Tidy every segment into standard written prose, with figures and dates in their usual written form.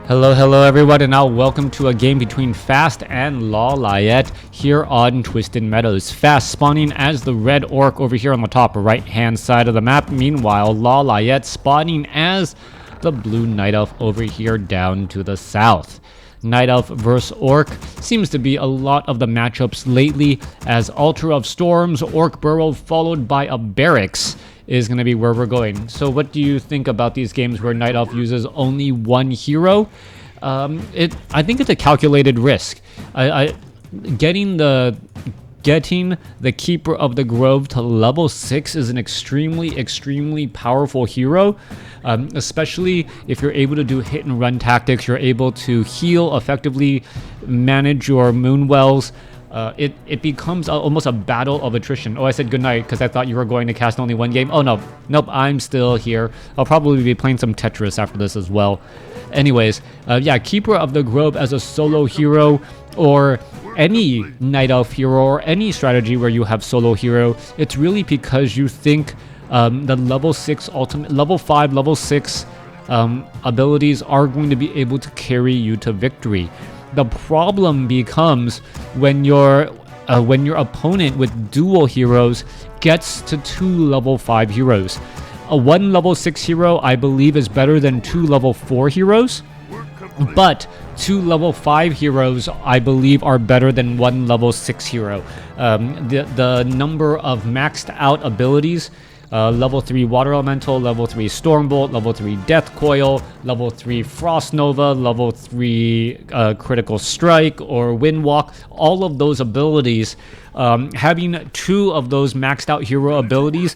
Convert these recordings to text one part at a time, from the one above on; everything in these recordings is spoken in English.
Hello everyone, and now welcome to a game between Fast and Lala Layette here on Twisted Meadows. Fast spawning as the red orc over here on the top right hand side of the map. Meanwhile, Lala Layette spawning as the blue night elf over here down to the south. Night Elf vs Orc seems to be a lot of the matchups lately, as Altar of Storms, Orc Burrow followed by a Barracks is going to be where we're going. So what do you think about these games where Night Elf uses only one hero? I think it's a calculated risk. Getting the Keeper of the Grove to level 6 is an extremely powerful hero, especially if you're able to do hit and run tactics. You're able to heal effectively, manage your moon wells. It becomes almost a battle of attrition. Oh, I said goodnight because I thought you were going to cast only one game. Oh no, nope, I'm still here. I'll probably be playing some Tetris after this as well. Anyways, yeah, Keeper of the Grove as a solo hero, or any Night Elf hero, or any strategy where you have solo hero, it's really because you think the level 6 ultimate, level 5, level 6 abilities are going to be able to carry you to victory. The problem becomes when your opponent with dual heroes gets to 2 level 5 heroes. A 1 level 6 hero, I believe, is better than 2 level 4 heroes, but 2 level 5 heroes, I believe, are better than 1 level 6 hero. The number of maxed out abilities, level 3 Water Elemental, level 3 Stormbolt, level 3 Death Coil, level 3 Frost Nova, level 3 Critical Strike or Wind Walk, all of those abilities, having 2 of those maxed out hero abilities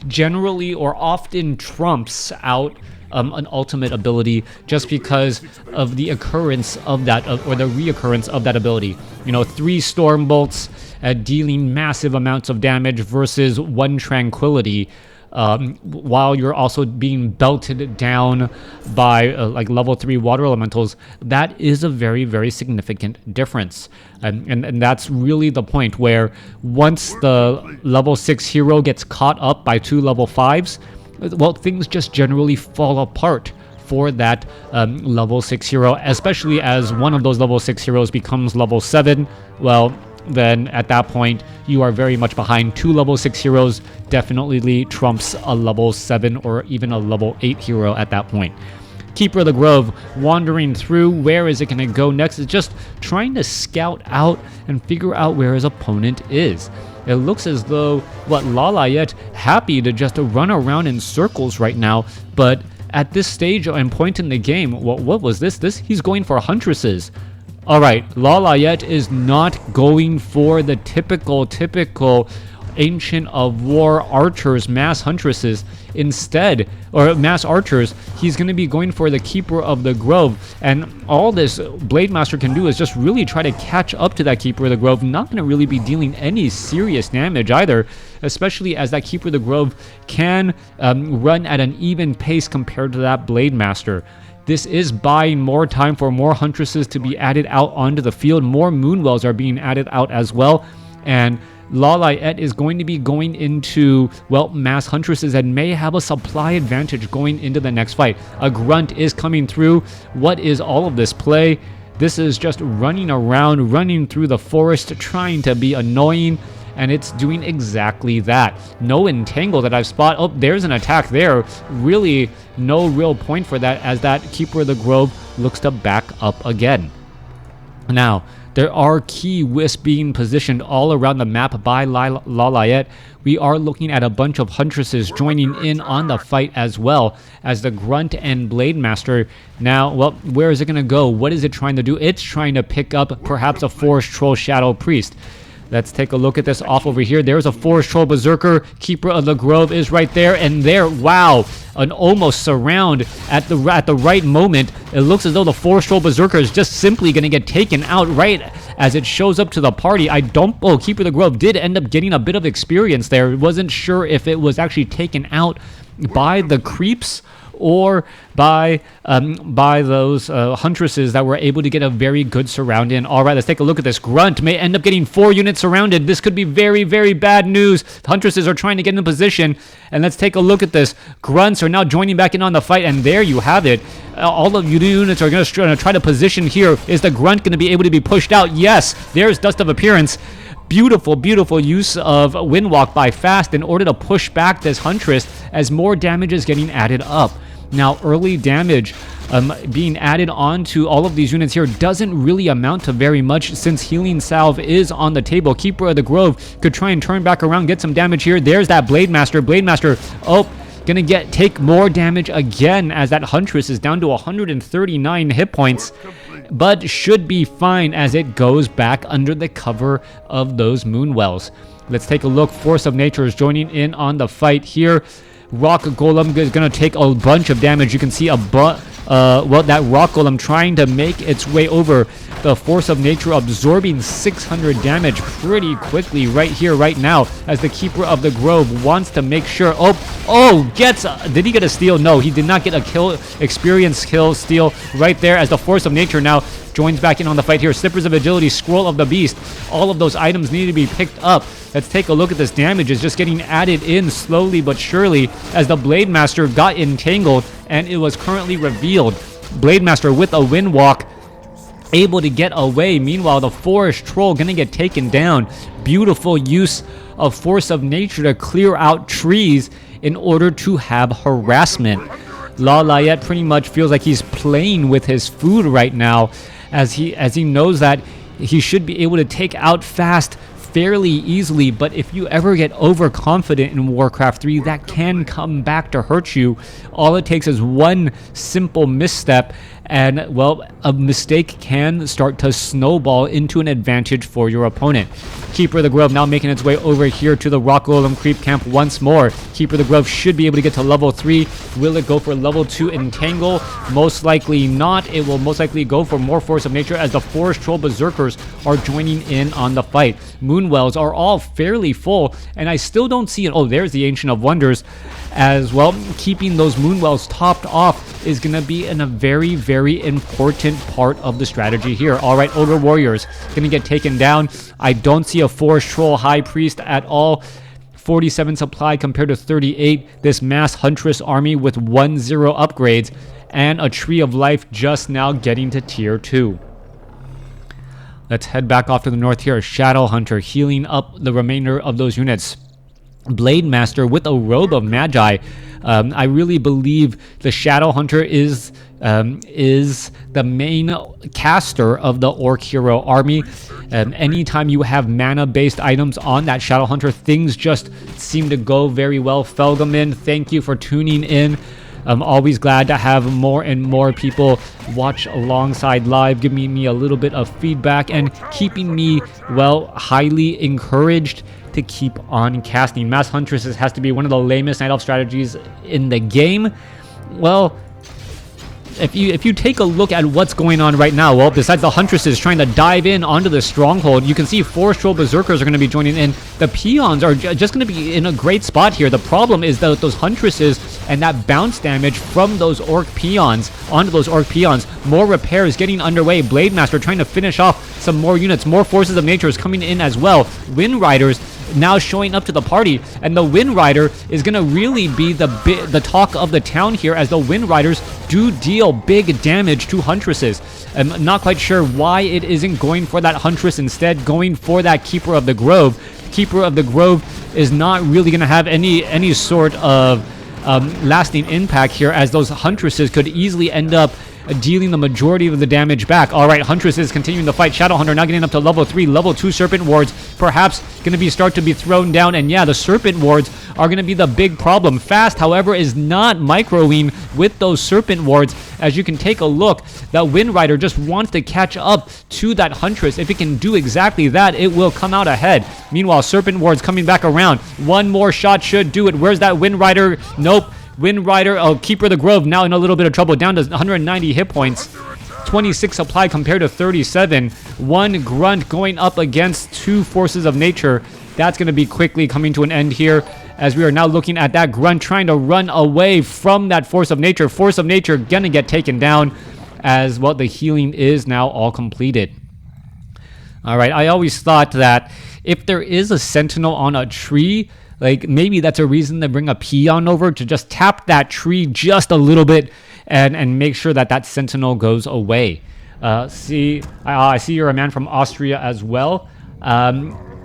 generally or often trumps out an ultimate ability, just because of the occurrence of that, or the reoccurrence of that ability. You know, 3 Stormbolts dealing massive amounts of damage versus 1 Tranquility, while you're also being belted down by like level 3 water elementals. That is a very significant difference, and that's really the point where once the level 6 hero gets caught up by 2 level 5s, well, things just generally fall apart for that level 6 hero, especially as one of those level 6 heroes becomes level 7. Well, then at that point you are very much behind. 2 level 6 heroes definitely trumps a level 7 or even a level 8 hero at that point. Keeper of the Grove wandering through. Where is it going to go next? It's just trying to scout out and figure out where his opponent is. It looks as though Lala Layette happy to just run around in circles right now, but at this stage and point in the game, what was this? He's going for Huntresses. Alright, Lala Layette is not going for the typical Ancient of War archers, mass huntresses. Instead, or mass archers, he's going to be going for the Keeper of the Grove, and all this Blade Master can do is just really try to catch up to that Keeper of the Grove. Not going to really be dealing any serious damage either, especially as that Keeper of the Grove can run at an even pace compared to that Blade Master. This is buying more time for more Huntresses to be added out onto the field. More Moonwells are being added out as well, and Lala Layette is going to be going into, well, mass Huntresses and may have a supply advantage going into the next fight. A Grunt is coming through. What is all of this play? This is just running around, running through the forest, trying to be annoying, and it's doing exactly that. No entangle that I've spotted. Oh, there's an attack there. Really no real point for that, as that Keeper of the Grove looks to back up again. Now, there are key wisps being positioned all around the map by Lala Layette. We are looking at a bunch of Huntresses joining in on the fight, as well as the Grunt and Blade Master. Now, well, where is it going to go? What is it trying to do? It's trying to pick up perhaps a Forest Troll Shadow Priest. Let's take a look at this off over here. There's a Forest Troll Berserker. Keeper of the Grove is right there, and there, wow, an almost surround at the right moment. It looks as though the Forest Troll Berserker is just simply going to get taken out right as it shows up to the party. Keeper of the Grove did end up getting a bit of experience there. Wasn't sure if it was actually taken out by the creeps or by those huntresses that were able to get a very good surround in. All right, let's take a look at this. Grunt may end up getting 4 units surrounded. This could be very, very bad news. The huntresses are trying to get in position, and let's take a look at this. Grunts are now joining back in on the fight, and there you have it. All of you units are going to try to position here. Is the Grunt going to be able to be pushed out? Yes, there's Dust of Appearance. Beautiful, beautiful use of Windwalk by Fast in order to push back this Huntress as more damage is getting added up. Now, early damage being added onto all of these units here doesn't really amount to very much since Healing Salve is on the table. Keeper of the Grove could try and turn back around, get some damage here. There's that Blade Master. Blade Master, gonna take more damage again as that Huntress is down to 139 hit points, but should be fine as it goes back under the cover of those Moonwells. Let's take a look. Force of Nature is joining in on the fight here. Rock Golem is going to take a bunch of damage. You can see that Rock Golem trying to make its way over. The Force of Nature absorbing 600 damage pretty quickly right here, right now, as the Keeper of the Grove wants to make sure. Did he get a steal? No, he did not get a kill, experience kill steal right there as the Force of Nature now joins back in on the fight here. Slippers of Agility, Scroll of the Beast. All of those items need to be picked up. Let's take a look at this. Damage is just getting added in slowly but surely as the Blade Master got entangled, and it was currently revealed. Blade Master with a Windwalk able to get away. Meanwhile, the Forest Troll gonna get taken down. Beautiful use of Force of Nature to clear out trees in order to have harassment. Lala Layette pretty much feels like he's playing with his food right now as he knows that he should be able to take out Fast fairly easily, but if you ever get overconfident in Warcraft 3, that can come back to hurt you. All it takes is one simple misstep, and well, a mistake can start to snowball into an advantage for your opponent. Keeper of the Grove now making its way over here to the Rock Golem creep camp once more. Keeper of the Grove should be able to get to level 3. Will it go for level 2 Entangle? Most likely not. It will most likely go for more Force of Nature as the Forest Troll Berserkers are joining in on the fight. Moonwells are all fairly full, and I still don't see it. Oh, there's the Ancient of Wonders as well. Keeping those Moonwells topped off is going to be a very, very important part of the strategy here. All right, Ogre Warriors going to get taken down. I don't see a Forest Troll High Priest at all. 47 supply compared to 38. This Mass Huntress army with 1-0 upgrades and a Tree of Life just now getting to tier 2. Let's head back off to the north here. Shadow Hunter healing up the remainder of those units. Blade Master with a Robe of Magi. I really believe the Shadow Hunter is the main caster of the Orc Hero army. Anytime you have mana-based items on that Shadow Hunter, things just seem to go very well. Felgamin, thank you for tuning in. I'm always glad to have more and more people watch alongside live, giving me a little bit of feedback and keeping me, well, highly encouraged to keep on casting. Mass Huntresses has to be one of the lamest Night Elf strategies in the game. Well, if you take a look at what's going on right now, well, besides the Huntresses trying to dive in onto the stronghold, you can see Forest Troll Berserkers are going to be joining in. The Peons are just going to be in a great spot here. The problem is that those Huntresses and that bounce damage from those Orc Peons onto those Orc Peons. More repairs getting underway. Blade Master trying to finish off some more units. More Forces of Nature is coming in as well. Wind Riders now showing up to the party, and the Wind Rider is going to really be the talk of the town here, as the Wind Riders do deal big damage to Huntresses. I'm not quite sure why it isn't going for that Huntress, instead going for that Keeper of the Grove. Keeper of the Grove is not really going to have any sort of lasting impact here, as those Huntresses could easily end up dealing the majority of the damage back. All right, Huntress is continuing the fight. Shadow Hunter now getting up to level 3. Level 2 Serpent Wards perhaps going to start to be thrown down. And yeah, the Serpent Wards are going to be the big problem. Fast, however, is not microing with those Serpent Wards. As you can take a look, that Wind Rider just wants to catch up to that Huntress. If it can do exactly that, it will come out ahead. Meanwhile, Serpent Wards coming back around. One more shot should do it. Where's that Wind Rider? Nope. Wind Rider, Keeper of the Grove now in a little bit of trouble, down to 190 hit points. 26 supply compared to 37. One Grunt going up against 2 Forces of Nature. That's going to be quickly coming to an end here, as we are now looking at that grunt trying to run away from that force of nature. Force of nature gonna get taken down as well. The healing is now all completed. All right, I always thought that if there is a sentinel on a tree, like maybe that's a reason to bring a peon over to just tap that tree just a little bit and make sure that that sentinel goes away. I see you're a man from Austria as well.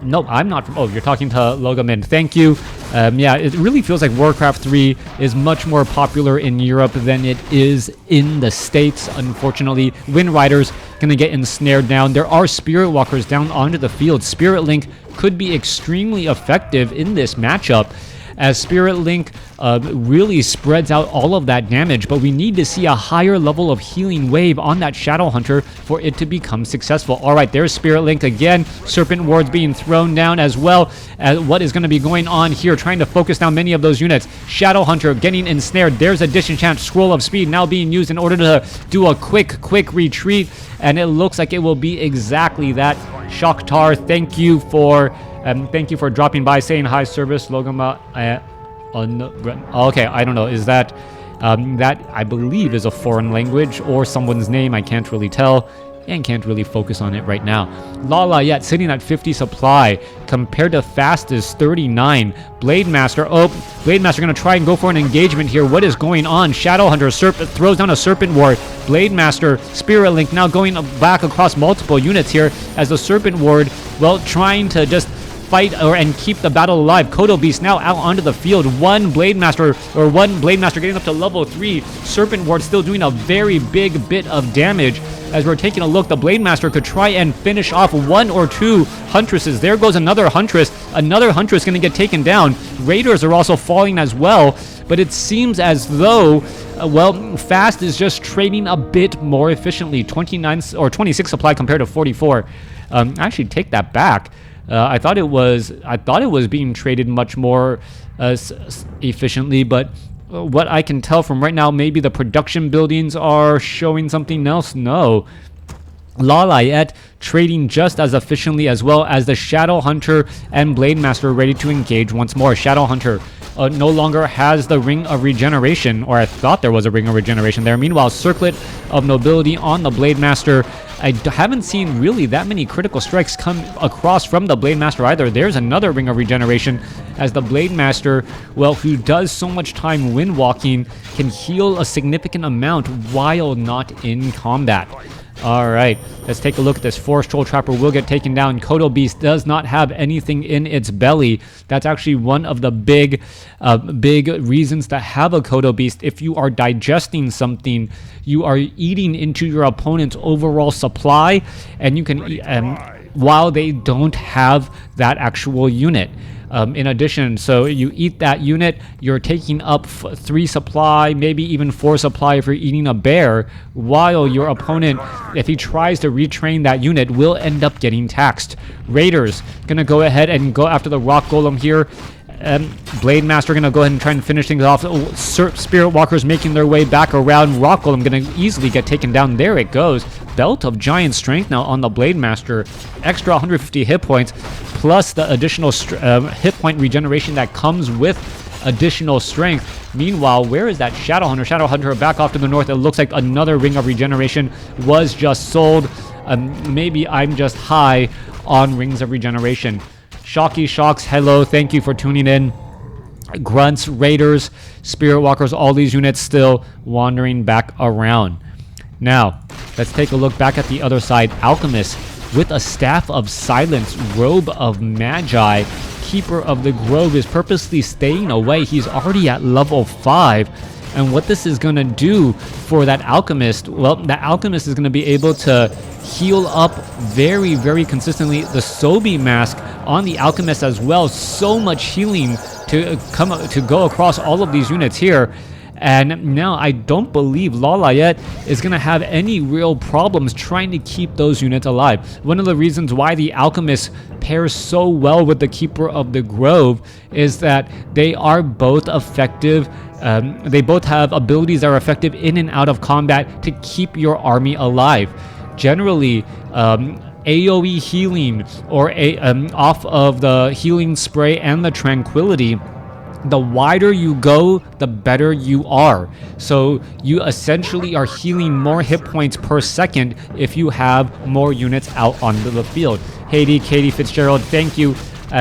Nope, I'm not from... Oh, you're talking to Logamin. Thank you. Yeah, it really feels like Warcraft 3 is much more popular in Europe than it is in the States, unfortunately. Wind Riders going to get ensnared down. There are Spirit Walkers down onto the field. Spirit Link could be extremely effective in this matchup, as Spirit Link really spreads out all of that damage, but we need to see a higher level of healing wave on that Shadow Hunter for it to become successful. All right, there's Spirit Link again. Serpent Wards being thrown down as well. What is going to be going on here, trying to focus down many of those units. Shadow Hunter getting ensnared. There's a disenchant Scroll of Speed now being used in order to do a quick retreat, and it looks like it will be exactly that. Shakhtar, thank you for dropping by, saying hi, service. Logama. Okay, I don't know. Is that that I believe is a foreign language or someone's name? I can't really tell and can't really focus on it right now. Lala Layette sitting at 50 supply compared to Fast is 39. Blade Master. Oh, Blade Master gonna try and go for an engagement here. What is going on? Shadow Hunter throws down a Serpent Ward. Blade Master, Spirit Link now going back across multiple units here as the Serpent Ward, well, trying to just fight and keep the battle alive. Kodo Beast now out onto the field. One Blade Master getting up to level 3. Serpent Ward still doing a very big bit of damage. As we're taking a look, the Blade Master could try and finish off 1 or 2 Huntresses. There goes another Huntress. Another Huntress going to get taken down. Raiders are also falling as well. But it seems as though, well, Fast is just trading a bit more efficiently. 29 or 26 supply compared to 44. Actually, take that back. I thought it was being traded much more efficiently, but what I can tell from right now, maybe the production buildings are showing something else. No. Lala Layette trading just as efficiently, as well as the Shadow Hunter and Blade Master ready to engage once more. Shadow Hunter no longer has the Ring of Regeneration, or I thought there was a Ring of Regeneration there. Meanwhile, Circlet of Nobility on the Blade Master. I haven't seen really that many critical strikes come across from the Blade Master either. There's another Ring of Regeneration, as the Blade Master, well, who does so much time wind walking, can heal a significant amount while not in combat. All right, let's take a look at this. Forest Troll Trapper will get taken down. Kodo Beast does not have anything in its belly. That's actually one of the big reasons to have a Kodo Beast. If you are digesting something, you are eating into your opponent's overall supply, and you can while they don't have that actual unit. In addition, so you eat that unit, you're taking up 3 supply, maybe even 4 supply if you're eating a bear, while your opponent, if he tries to retrain that unit, will end up getting taxed. Raiders gonna go ahead and go after the Rock Golem here. Blade Master gonna go ahead and try and finish things off. Spirit Walkers making their way back around. Rock Golem gonna easily get taken down. There it goes. Belt of Giant Strength now on the Blade Master. Extra 150 hit points, plus the additional hit point regeneration that comes with additional strength. Meanwhile, where is that Shadow Hunter? Shadow Hunter back off to the north. It looks like another Ring of Regeneration was just sold. Maybe I'm just high on Rings of Regeneration. Shocky Shocks, hello, thank you for tuning in. Grunts, Raiders, Spirit Walkers, all these units still wandering back around. Now, let's take a look back at the other side. Alchemist with a Staff of Silence, Robe of Magi. Keeper of the Grove is purposely staying away. He's already at level 5. And what this is going to do for that Alchemist, well, that Alchemist is going to be able to heal up very, very consistently. The Sobi Mask on the Alchemist as well. So much healing to go across all of these units here. And now I don't believe Lala Layette is going to have any real problems trying to keep those units alive. One of the reasons why the Alchemist pairs so well with the Keeper of the Grove is that they are both effective. They both have abilities that are effective in and out of combat to keep your army alive. Generally, AoE healing or off of the healing spray and the tranquility the wider you go, the better you are. So you essentially are healing more hit points per second if you have more units out onto the field. Haiti, Katie Fitzgerald, thank you.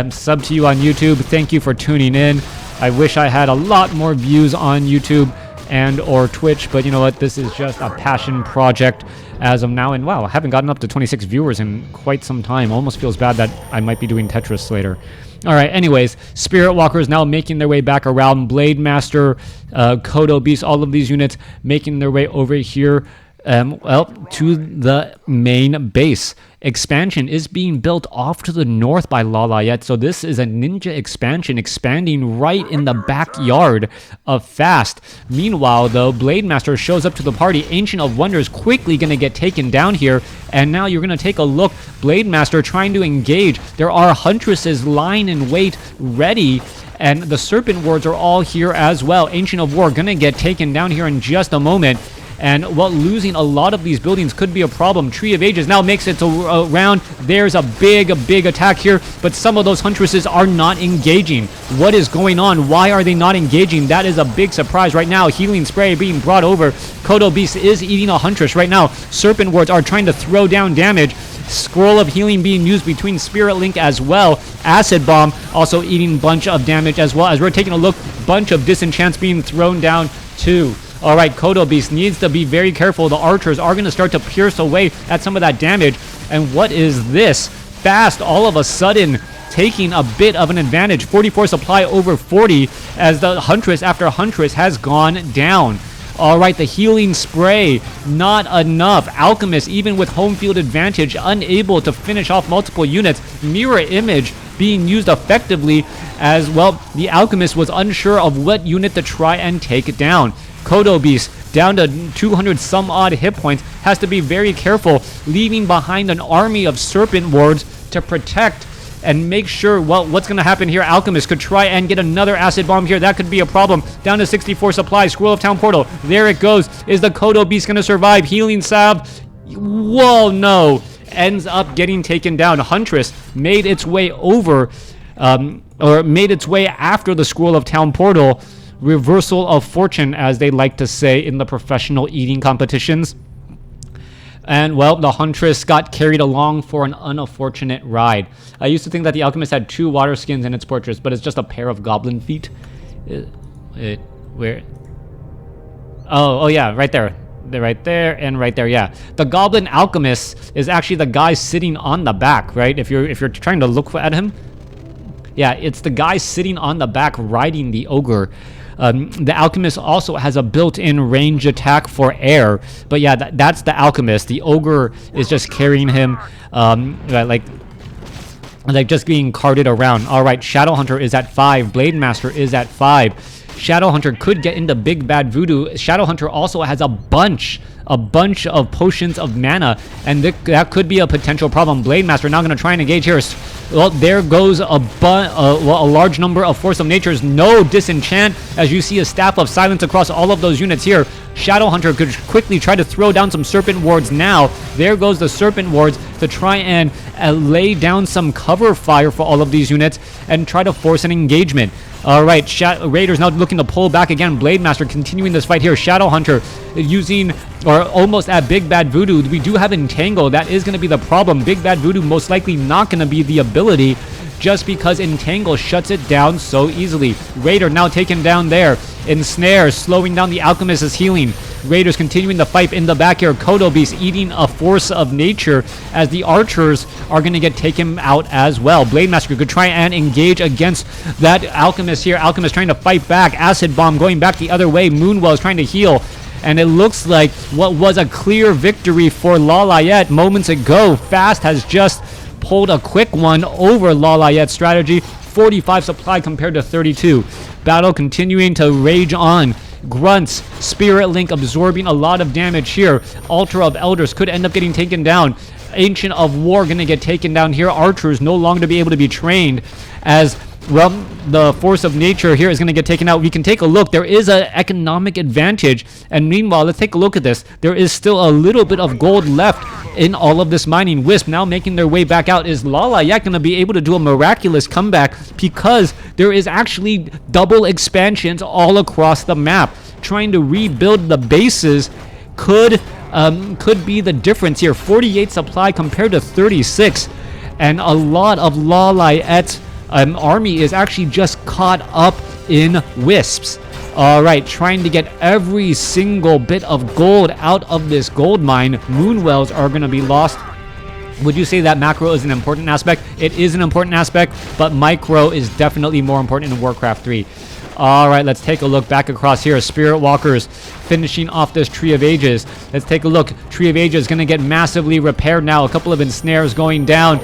Sub to you on YouTube. Thank you for tuning in. I wish I had a lot more views on YouTube and or Twitch, but you know what? This is just a passion project as of now. And wow, I haven't gotten up to 26 viewers in quite some time. Almost feels bad that I might be doing Tetris later. All right, anyways, Spirit Walkers now making their way back around. Blade Master, Kodo Beast, all of these units making their way over here, well, to the main base. Expansion is being built off to the north by Lala Layette, so this is a ninja expansion expanding right in the backyard of Fast. Meanwhile, though, Blade Master shows up to the party. Ancient of Wonders quickly going to get taken down here, and now you're going to take a look. Blade Master trying to engage. There are Huntresses lying in wait, ready, and the Serpent Wards are all here as well. Ancient of War going to get taken down here in just a moment. And well, losing a lot of these buildings could be a problem. Tree of Ages now makes it around. There's a big attack here, but some of those Huntresses are not engaging. What is going on? Why are they not engaging? That is a big surprise right now. Healing Spray being brought over. Kodo Beast is eating a Huntress right now. Serpent Wards are trying to throw down damage. Scroll of Healing being used between Spirit Link as well. Acid Bomb also eating a bunch of damage as well. As we're taking a look, bunch of disenchants being thrown down too. All right, Kodo Beast needs to be very careful. The archers are going to start to pierce away at some of that damage. And what is this? Fast, all of a sudden, taking a bit of an advantage. 44 supply over 40 as the Huntress after Huntress has gone down. All right, the Healing Spray, not enough. Alchemist, even with home field advantage, unable to finish off multiple units. Mirror Image being used effectively as, well, the Alchemist was unsure of what unit to try and take down. Kodo Beast down to 200 some odd hit points, has to be very careful, leaving behind an army of Serpent Wards to protect and make sure, well, what's going to happen here? Alchemist could try and get another Acid Bomb here. That could be a problem. Down to 64 supplies. Scroll of Town Portal. There it goes. Is the Kodo Beast going to survive? Healing Salve. Whoa, no. Ends up getting taken down. Huntress made its way over, or made its way after the Scroll of Town Portal. Reversal of fortune, as they like to say in the professional eating competitions. And, well, the Huntress got carried along for an unfortunate ride. I used to think that the Alchemist had 2 water skins in its portraits, but it's just a pair of goblin feet. Where? Oh, yeah, right there. Right there and right there, yeah. The Goblin Alchemist is actually the guy sitting on the back, right? If you're trying to look at him. Yeah, it's the guy sitting on the back riding the Ogre. The Alchemist also has a built-in range attack for air, but yeah, that's the Alchemist. The Ogre is just carrying him, like just being carted around. All right, Shadowhunter is at 5. Blade Master is at 5. Shadowhunter could get into Big Bad Voodoo. Shadowhunter also has a bunch of potions of mana, and that could be a potential problem. Blade Master now going to try and engage here. Well, there goes a large number of Force of Natures. No disenchant, as you see a Staff of Silence across all of those units here. Shadowhunter could quickly try to throw down some Serpent Wards now. There goes the Serpent Wards to try and lay down some cover fire for all of these units and try to force an engagement. All right, Raiders now looking to pull back again. Blade Master continuing this fight here. Shadowhunter using, or almost at Big Bad Voodoo. We do have Entangle. That is going to be the problem. Big Bad Voodoo most likely not going to be the ability, just because Entangle shuts it down so easily. Raider now taken down there. Ensnare, slowing down the Alchemist's healing. Raiders continuing the fight in the back here. Kodo Beast eating a Force of Nature as the archers are going to get taken out as well. Blade Master could try and engage against that Alchemist here. Alchemist trying to fight back. Acid Bomb going back the other way. Moonwell is trying to heal. And it looks like what was a clear victory for Lala Layette moments ago. Fast has just pulled a quick one over Lala Layette's strategy. 45 supply compared to 32. Battle continuing to rage on. Grunts, Spirit Link absorbing a lot of damage here. Altar of Elders could end up getting taken down. Ancient of War gonna get taken down here. Archers no longer be able to be trained as, well, the Force of Nature here is going to get taken out. We can take a look. There is an economic advantage. And meanwhile, let's take a look at this. There is still a little bit of gold left in all of this mining. Wisp now making their way back out. Is Lala Layette going to be able to do a miraculous comeback, because there is actually double expansions all across the map? Trying to rebuild the bases could be the difference here. 48 supply compared to 36, and a lot of Lala Layette's army is actually just caught up in wisps. All right, trying to get every single bit of gold out of this gold mine. Moonwells are going to be lost. Would you say that macro is an important aspect? It is an important aspect, but micro is definitely more important in Warcraft 3. All right, let's take a look back across here. Spirit Walkers finishing off this Tree of Ages. Let's take a look. Tree of Ages going to get massively repaired now. A couple of ensnares going down.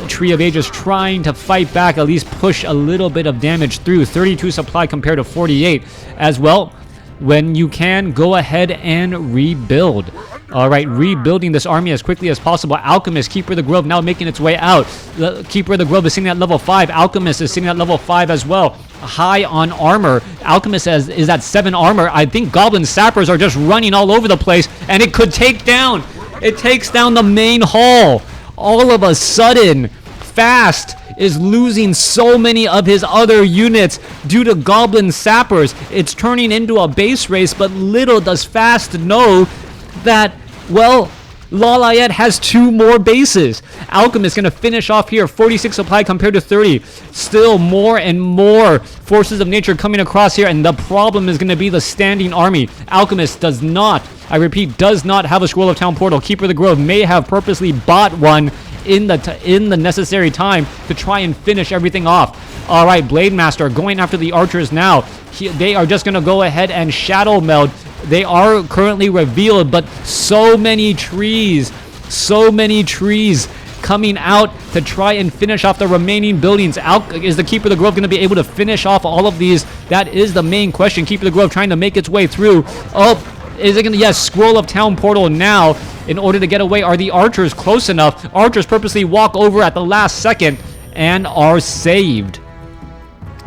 Tree of Ages trying to fight back, at least push a little bit of damage through. 32 supply compared to 48 as well. When you can, go ahead and rebuild. All right, rebuilding this army as quickly as possible. Alchemist, Keeper of the Grove now making its way out. The Keeper of the Grove is sitting at level 5. Alchemist is sitting at level 5 as well. High on armor. Alchemist is at 7 armor. I think Goblin Sappers are just running all over the place, and it could take down. It takes down the main hall. All of a sudden, Fast is losing so many of his other units due to Goblin Sappers. It's turning into a base race, but little does Fast know that, well, Lala Layette has 2 more bases. Alchemist going to finish off here. 46 supply compared to 30. Still more and more forces of nature coming across here, and the problem is going to be the standing army. Alchemist does not, I repeat, does not have a Scroll of Town Portal. Keeper of the Grove may have purposely bought one in the necessary time to try and finish everything off. All right, Blade Master going after the archers now. They are just going to go ahead and shadow meld. They are currently revealed, but so many trees coming out to try and finish off the remaining buildings. Is the Keeper of the Grove going to be able to finish off all of these? That is the main question. Keeper of the Grove trying to make its way through. Oh, is it going to? Yes, Scroll of Town Portal now in order to get away. Are the archers close enough? Archers purposely walk over at the last second and are saved.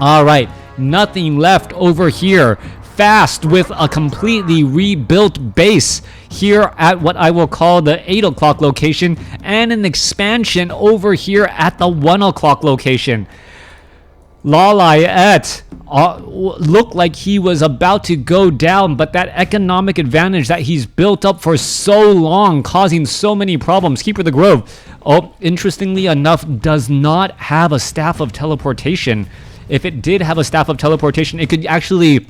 All right, nothing left over here. Fast with a completely rebuilt base here at what I will call the 8 o'clock location, and an expansion over here at the 1 o'clock location. Lala Layette looked like he was about to go down, but that economic advantage that he's built up for so long, causing so many problems. Keeper of the Grove, oh, interestingly enough, does not have a Staff of Teleportation. If it did have a Staff of Teleportation, it could actually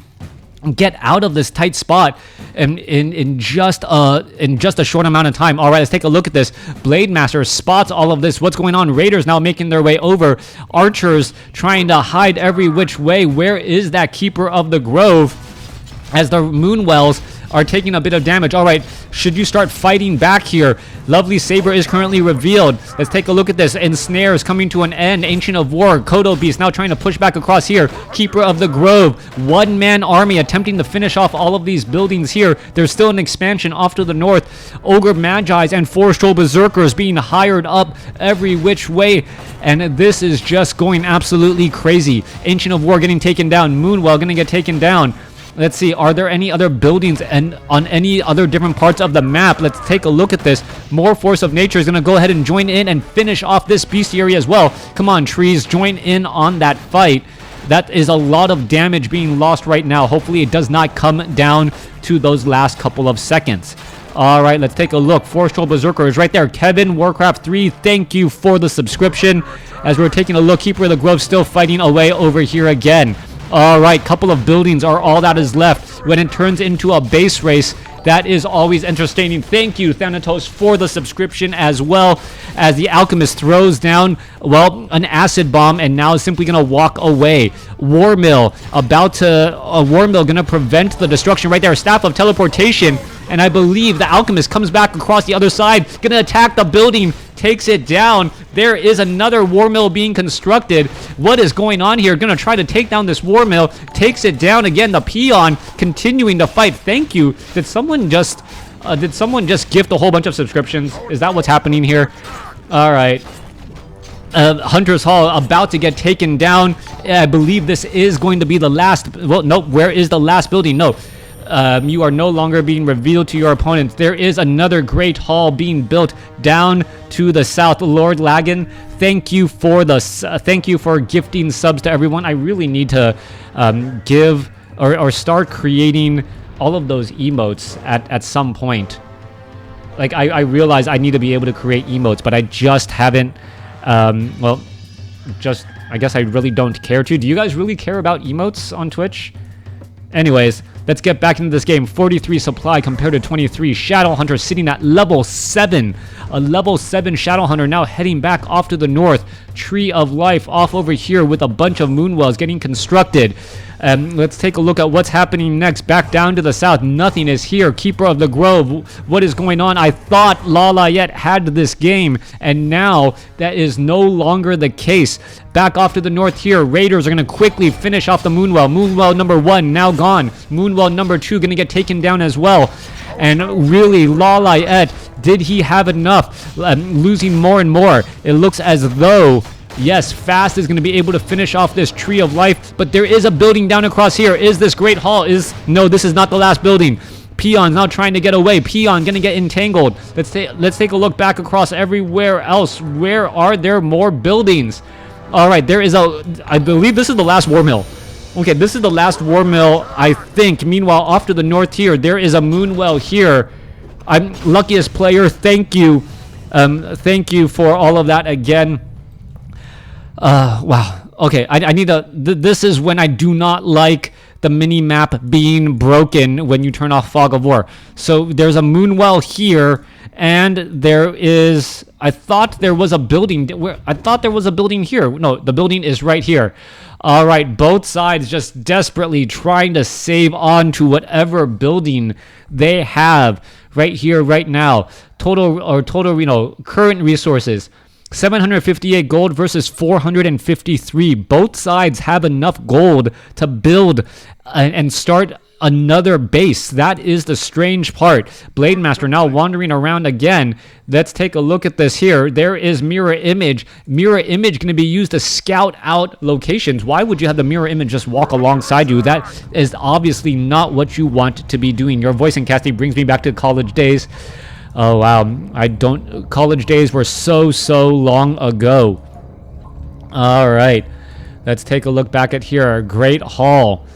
get out of this tight spot in just a short amount of time. All right, let's take a look at this. Blade Master spots all of this. What's going on? Raiders now making their way over. Archers trying to hide every which way. Where is that Keeper of the Grove? As the Moonwells are taking a bit of damage. All right, should you start fighting back here? Lovely Saber is currently revealed. Let's take a look at this. Ensnares coming to an end. Ancient of War, Kodo Beast now trying to push back across here. Keeper of the Grove, one-man army attempting to finish off all of these buildings here. There's still an expansion off to the north. Ogre Magi's and Forest Troll Berserkers being hired up every which way, and this is just going absolutely crazy. Ancient of War getting taken down. Moonwell gonna get taken down. Let's see, are there any other buildings and on any other different parts of the map? Let's take a look at this. More Force of Nature is going to go ahead and join in and finish off this bestiary as well. Come on, trees, join in on that fight. That is a lot of damage being lost right now. Hopefully it does not come down to those last couple of seconds. All right, let's take a look. Forest Troll Berserker is right there. Kevin, Warcraft 3, thank you for the subscription. As we're taking a look, Keeper of the Grove still fighting away over here again. All right, couple of buildings are all that is left. When it turns into a base race, that is always entertaining. Thank you, Thanatos, for the subscription, as well as the Alchemist throws down, well, an acid bomb, and now is simply going to walk away. Warmill going to prevent the destruction right there. Staff of Teleportation, and I believe the Alchemist comes back across the other side, going to attack the building, takes it down. There is another war mill being constructed. What is going on here? Going to try to take down this war mill, takes it down again. The peon continuing to fight. Thank you. Did someone just gift a whole bunch of subscriptions? Is that what's happening here? All right. Hunter's Hall about to get taken down. I believe this is going to be the last. Well, no. Where is the last building? No. you are no longer being revealed to your opponents. There is another great hall being built down to the south. Lord Lagan, thank you for gifting subs to everyone. I really need to give or start creating all of those emotes at some point. Like, I realize I need to be able to create emotes, but I just haven't, well, just, I guess I really don't care to. Do you guys really care about emotes on Twitch? Anyways, let's get back into this game. 43 supply compared to 23. Shadowhunter sitting at level 7. A level 7 Shadowhunter now heading back off to the north. Tree of Life off over here with a bunch of moonwells getting constructed. Let's take a look at what's happening next. Back down to the south. Nothing is here. Keeper of the Grove. What is going on? I thought Lala Layette had this game, and now that is no longer the case. Back off to the north here. Raiders are going to quickly finish off the Moonwell. Moonwell number 1 now gone. Moonwell number 2 going to get taken down as well. And really, Lala Layette, did he have enough? Losing more and more. It looks as though, yes, Fast is going to be able to finish off this Tree of Life, but there is a building down across here. Is this Great Hall? No, this is not the last building. Peon's now trying to get away. Peon going to get entangled. Let's take a look back across everywhere else. Where are there more buildings? All right, there is I believe this is the last war mill. Okay, this is the last war mill, I think. Meanwhile, off to the north here, there is a Moonwell here. I'm luckiest player. Thank you. Thank you for all of that again. Wow. Okay, I need to... This is when I do not like the mini-map being broken when you turn off Fog of War. So there's a Moonwell here, and there is... I thought there was a building... I thought there was a building here. No, the building is right here. All right, both sides just desperately trying to save on to whatever building they have right here, right now. Total, current resources. 758 gold versus 453. Both sides have enough gold to build and start another base. That is the strange part. Blade Master now wandering around again. Let's take a look at this here. There is Mirror Image. Mirror Image going to be used to scout out locations. Why would you have the Mirror Image just walk alongside you? That is obviously not what you want to be doing. Your voice and casting brings me back to college days. Oh, wow. College days were so long ago. All right. Let's take a look back at here. Great Hall.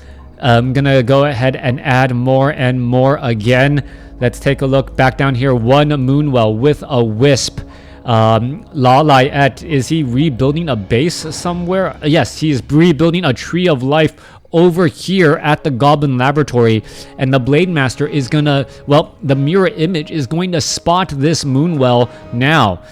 I'm going to go ahead and add more and more again. Let's take a look back down here. One Moonwell with a Wisp. Lala Layette, is he rebuilding a base somewhere? Yes, he is rebuilding a Tree of Life over here at the Goblin Laboratory, and the Blade Master is gonna, well, the Mirror Image is going to spot this Moonwell now.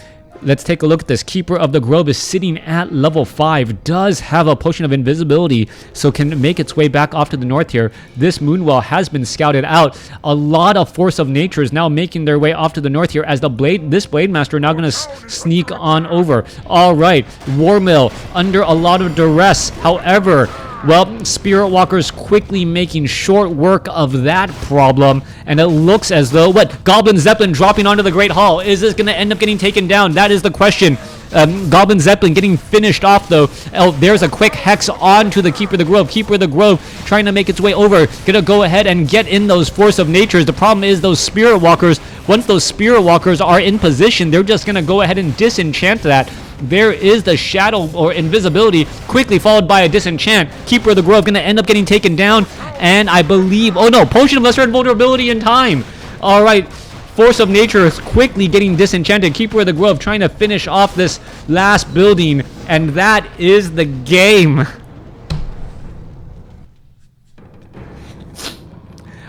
Let's take a look at this. Keeper of the Grove is sitting at level 5, does have a potion of invisibility, so can make its way back off to the north here. This Moonwell has been scouted out. A lot of Force of Nature is now making their way off to the north here as this Blade Master now going to sneak on over. All right, War Mill under a lot of duress. However, well, Spirit Walker's quickly making short work of that problem, and it looks as though, Goblin Zeppelin dropping onto the Great Hall. Is this going to end up getting taken down? That is the question. Goblin Zeppelin getting finished off, though. Oh, there's a quick hex onto the Keeper of the Grove. Keeper of the Grove trying to make its way over. Gonna go ahead and get in those Force of Natures. The problem is those Spirit Walkers, once those Spirit Walkers are in position, they're just gonna go ahead and disenchant that. There is the Shadow or Invisibility, quickly followed by a Disenchant. Keeper of the Grove going to end up getting taken down, and I believe... Oh no, Potion of Lesser Invulnerability in time. All right, Force of Nature is quickly getting disenchanted. Keeper of the Grove trying to finish off this last building, and that is the game.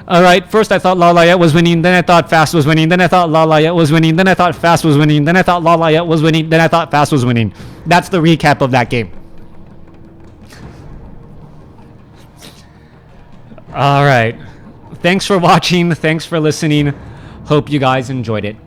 All right, first I thought Lala Layette was winning, then I thought Fast was winning, then I thought Lala Layette was winning, then I thought Fast was winning, then I thought Lala Layette was winning, then I thought Fast was winning. That's the recap of that game. All right. Thanks for watching. Thanks for listening. Hope you guys enjoyed it.